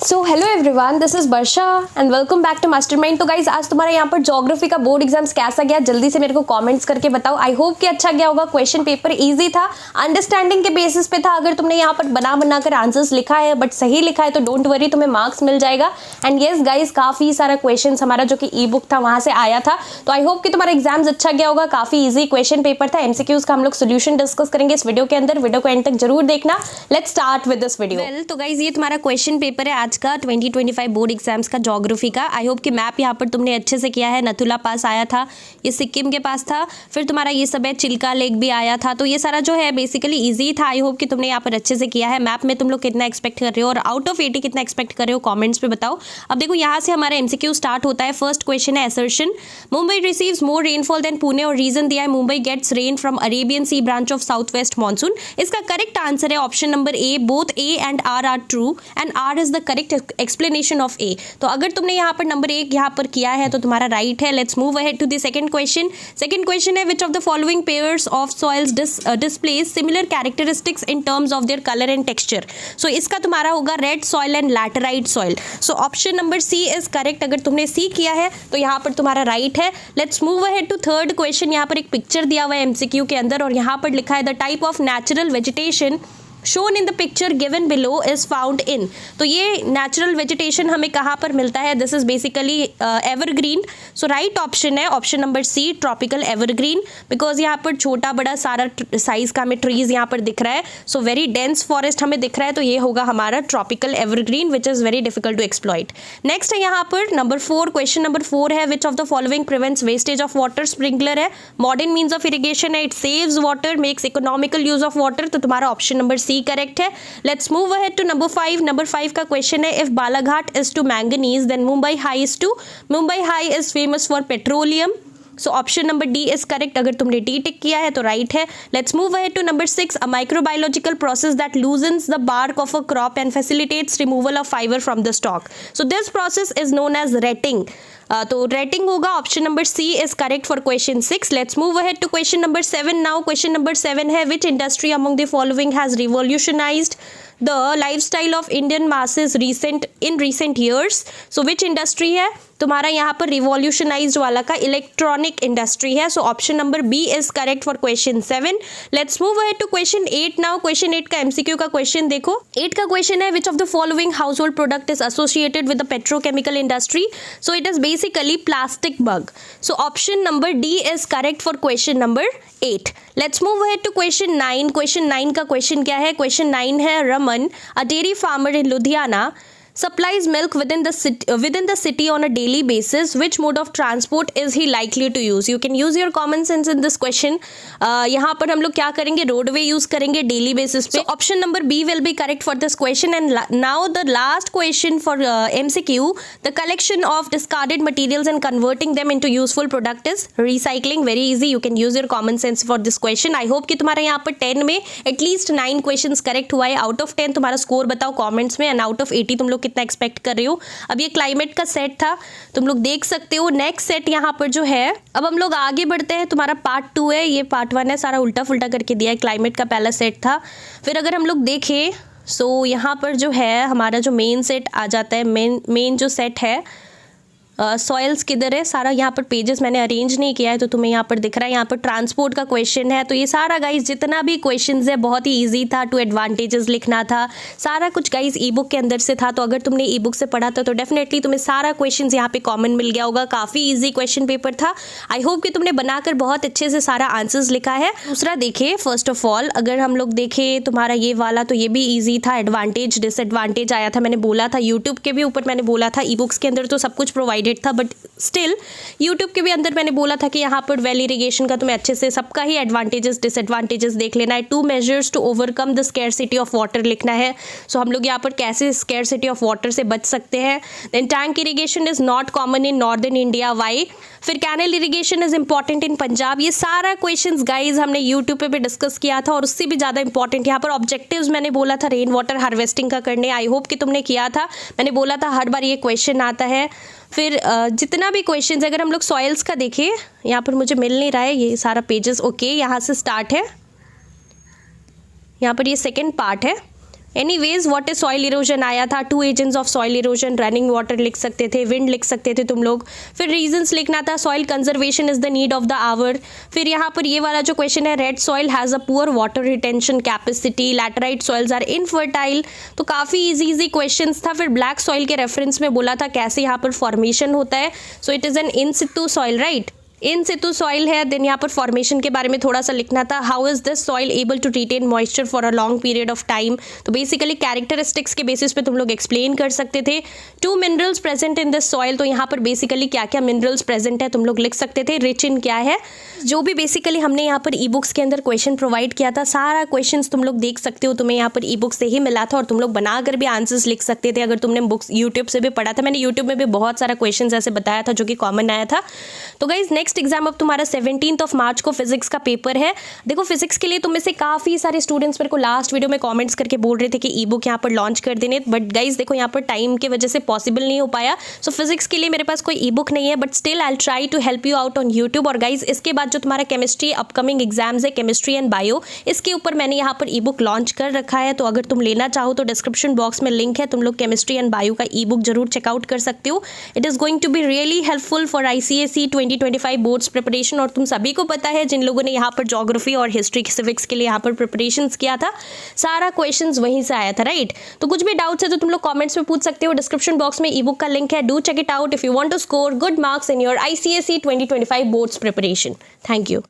So hello everyone, this is Varsha and welcome back to Mastermind. तो guys आज तुम्हारा यहाँ पर ज्योग्राफी का बोर्ड एग्जाम्स कैसा गया जल्दी से मेरे को कमेंट्स करके बताओ। आई होप कि अच्छा गया होगा। क्वेश्चन पेपर इजी था, अंडरस्टैंडिंग के बेसिस पे था। अगर तुमने यहाँ पर बना कर आंसर्स लिखा है बट सही लिखा है तो डोंट वरी, तुम्हें मार्क्स मिल जाएगा। एंड येस गाइज, काफी सारा क्वेश्चन हमारा जो कि ई बुक था वहां से आया था। तो आई होप कि तुम्हारा एग्जाम्स अच्छा गया होगा। काफी ईजी क्वेश्चन पेपर था। एमसीक्यूज का हम लोग सोल्यूशन डिस्कस करेंगे इस वीडियो के अंदर। वीडियो को एंड तक जरूर देखना। Let's start with this video. तो गाइज ये तुम्हारा क्वेश्चन पेपर है आज का 2025 बोर्ड एग्जाम्स का ज्योग्राफी का। आई होप कि मैप यहाँ पर तुमने अच्छे से किया है। नथुला पास आया था, ये सिक्किम के पास था। फिर तुम्हारा ये सब है, चिल्का लेक भी आया था। तो ये सारा जो है बेसिकली इजी था। आई होप कि तुमने यहाँ पर अच्छे से किया है। मैप में तुम लोग कितना एक्सपेक्ट कर रहे हो और आउट ऑफ 80 कितना एक्सपेक्ट कर रहे हो कॉमेंट्स पे बताओ। अब देखो यहाँ से हमारा एमसीक्यू स्टार्ट होता है। फर्स्ट क्वेश्चन है assertion, Mumbai receives more rainfall than Pune और रीजन दिया है Mumbai gets rain from Arabian sea branch of south west monsoon. इसका करेक्ट आंसर है option number A. Both A and R true and R is the correct explanation of A. तो अगर तुमने यहाँ पर नंबर 1 यहाँ पर किया है तो तुम्हारा राइट है। Let's move ahead to the second question. Second question है which of the following pairs of soils displays similar characteristics in terms of their colour and texture. So इसका तुम्हारा होगा red soil and laterite soil. So option number C is correct. अगर तुमने सी किया है तो यहाँ पर तुम्हारा राइट है। Let's move ahead to third question. यहाँ पर एक पिक्चर दिया हुआ है एमसीक्यू के अंदर और यहाँ पर लिखा है the type of natural vegetation shown in the picture given below is found in। तो ये नेचुरल वेजिटेशन हमें कहाँ पर मिलता है? This is basically evergreen. So right option है option number C, tropical evergreen. Because यहाँ पर छोटा बड़ा सारा साइज का हमें ट्रीज यहाँ पर दिख रहा है। सो वेरी डेंस फॉरेस्ट हमें दिख रहा है, तो ये होगा हमारा tropical evergreen which is very difficult to exploit. Next है यहाँ पर नंबर 4, क्वेश्चन नंबर 4 है which of the following prevents wastage of water. Sprinkler है, मॉडर्न मीन्स ऑफ इरिगेशन है, it saves water, makes economical use of water. तो तुम्हारा option number C correct है। Let's move ahead to number 5। Number 5 का question है if Balaghat is to manganese then Mumbai high is two. Mumbai high is famous for petroleum. So option number D is correct. अगर तुमने D tick किया है तो right है। Let's move ahead to number 6। A microbiological process that loosens the bark of a crop and facilitates removal of fibre from the stalk. So this process is known as retting. तो retting होगा option number C is correct for question 6। Let's move ahead to question number 7 now. Question number 7 है which industry among the following has revolutionised the lifestyle of Indian masses in recent years. So which industry है तुम्हारा यहाँ पर रिवॉल्यूशनाइज्ड वाला का? Electronic industry है। So option number B is correct for question 7। Let's move ahead to question 8 now. Question 8 का MCQ का question देखो। 8 का क्वेश्चन है which of the following household product is associated with the petrochemical industry. So it is basically plastic mug. So option number D is correct for question number 8। Let's move ahead to question 9। Question 9 का question क्या है? Question 9 है Raman, a dairy farmer in Ludhiana supplies milk within the city on a daily basis. Which mode of transport is he likely to use? You can use your common sense in this question. यहाँ पर हम लोग क्या करेंगे? Roadway use करेंगे daily basis पे। Option number B will be correct for this question. And now the last question for MCQ, the collection of discarded materials and converting them into useful product is recycling. Very easy, you can use your common sense for this question. I hope कि तुम्हारा यहाँ पर 10 में at least 9 question correct हुआ है। Out of 10 तुम्हारा score बताओ comments में। एंड आउट ऑफ 80 तुम लोग कितना एक्सपेक्ट कर रहे हो? अब ये क्लाइमेट का सेट था, तुम लोग देख सकते हो। नेक्स्ट सेट यहाँ पर जो है, अब हम लोग आगे बढ़ते हैं। तुम्हारा पार्ट 2 है, ये पार्ट 1 है, सारा उल्टा फुल्टा करके दिया है। क्लाइमेट का पहला सेट था। फिर अगर हम लोग देखें सो यहाँ पर जो है हमारा जो मेन सेट आ जाता है, मेन जो सेट है सॉइल्स किधर है, सारा यहाँ पर पेजेस मैंने अरेंज नहीं किया है तो तुम्हें यहाँ पर दिख रहा है। यहाँ पर ट्रांसपोर्ट का क्वेश्चन है। तो ये सारा गाइज जितना भी क्वेश्चंस है बहुत ही इजी था। 2 एडवांटेजेस लिखना था, सारा कुछ गाइज ई बुक के अंदर से था। तो अगर तुमने ई बुक से पढ़ा था तो डेफिनेटली तुम्हें सारा क्वेश्चंस यहाँ पे कॉमन मिल गया होगा। काफ़ी ईजी क्वेश्चन पेपर था। आई होप कि तुमने बनाकर बहुत अच्छे से सारा आंसर्स लिखा है। दूसरा देखे, फर्स्ट ऑफ ऑल अगर हम लोग देखें तुम्हारा ये वाला तो ये भी ईजी था। एडवांटेज डिसएडवांटेज आया था, मैंने बोला था यूट्यूब के भी ऊपर मैंने बोला था। ई बुक्स के अंदर तो सब कुछ प्रोवाइडेड था बट स्टिल यूट्यूब के भी अंदर मैंने बोला था कि यहाँ पर वेल इरिगेशन का तुम्हें अच्छे से सबका ही एडवांटेजेस डिसएडवांटेजेस देख लेना है। 2 measures to overcome the scarcity of water लिखना है। सो हम लोग यहाँ पर कैसे स्कैरसिटी ऑफ वाटर से बच सकते हैं। Then tank irrigation is not common in northern India, why. फिर canal irrigation is important in Punjab. ये सारा क्वेश्चंस गाइज हमने यूट्यूब पे भी डिस्कस किया था और उससे भी ज़्यादा इंपॉर्टेंट यहाँ पर ऑब्जेक्टिव्स मैंने बोला था रेन वाटर हार्वेस्टिंग का करने। आई होप कि तुमने किया था। मैंने बोला था हर बार ये क्वेश्चन आता है। फिर जितना भी क्वेश्चंस अगर हम लोग सॉइल्स का देखें, यहाँ पर मुझे मिल नहीं रहा है ये सारा पेजेस। ओके, यहाँ से स्टार्ट है, यहाँ पर ये सेकेंड पार्ट है। Anyways what is soil erosion आया था, 2 agents of soil erosion, running water लिख सकते थे, विंड लिख सकते थे तुम लोग। फिर रीजंस लिखना था, soil conservation is the need of the hour. फिर यहाँ पर ये वाला जो क्वेश्चन है, red soil has a poor water retention capacity, laterite soils are infertile. तो काफ़ी इजी क्वेश्चंस था। फिर ब्लैक सॉइल के रेफरेंस में बोला था कैसे यहाँ पर फॉर्मेशन होता है, so it is an in situ soil, right, in situ soil है। देन यहाँ पर फॉर्मेशन के बारे में थोड़ा सा लिखना था, how is this soil able to retain moisture for a long period of time. तो बेसिकली कैरेक्टरिस्टिक्स के बेसिस पे तुम लोग एक्सप्लेन कर सकते थे। 2 minerals present in this soil, तो यहाँ पर बेसिकली क्या क्या मिनरल्स प्रेजेंट है तुम लोग लिख सकते थे। रिच इन क्या है, जो भी बेसिकली हमने यहाँ पर ई बुक्स के अंदर क्वेश्चन प्रोवाइड किया था, सारा क्वेश्चन तुम लोग देख सकते हो, तुम्हें यहाँ पर ई बुक से ही मिला था और तुम लोग बनाकर भी आंसर्स लिख सकते थे अगर तुमने बुक्स यूट्यूब से भी पढ़ा था। मैंने यूट्यूब में भी बहुत सारा क्वेश्चन ऐसे बताया था जो कि कॉमन आया था। तो गाइज नेक्स्ट एग्जाम अब तुम्हारा 17 मार्च को फिजिक्स का पेपर है। देखो फिजिक्स के लिए तुम में से काफ़ी सारे स्टूडेंट्स मेरे को लास्ट वीडियो में कमेंट्स करके बोल रहे थे कि ई बुक यहाँ पर लॉन्च कर देने, बट गाइज देखो यहाँ पर टाइम की वजह से पॉसिबल नहीं हो पाया। सो फिजिक्स के लिए मेरे पास कोई ई बुक नहीं है, but still I will try to help you out on YouTube. और गाइज इसके बाद जो तुम्हारा केमिस्ट्री अपकमिंग एग्जाम्स है, केमिस्ट्री एंड बायो, इसके ऊपर मैंने यहाँ पर ई बुक लॉन्च कर रखा है। तो अगर तुम लेना चाहो तो डिस्क्रिप्शन बॉक्स में लिंक है, तुम लोग केमिस्ट्री एंड बायो का ई बुक जरूर चेकआउट कर सकते हो। It is going to be really helpful for ICSE 2025 boards preparation. और तुम सभी को पता है जिन लोगों ने यहाँ पर ज्योग्राफी और हिस्ट्री सिविक्स के लिए यहाँ पर प्रिपरेशंस किया था, सारा क्वेश्चंस वहीं से आया था, राइट। तो कुछ भी डाउट्स है तो तुम लोग कमेंट्स में पूछ सकते हो। डिस्क्रिप्शन बॉक्स में ई बुक का लिंक है, do check it out if you want to score good marks in your ICSE 2025 boards preparation. Thank you.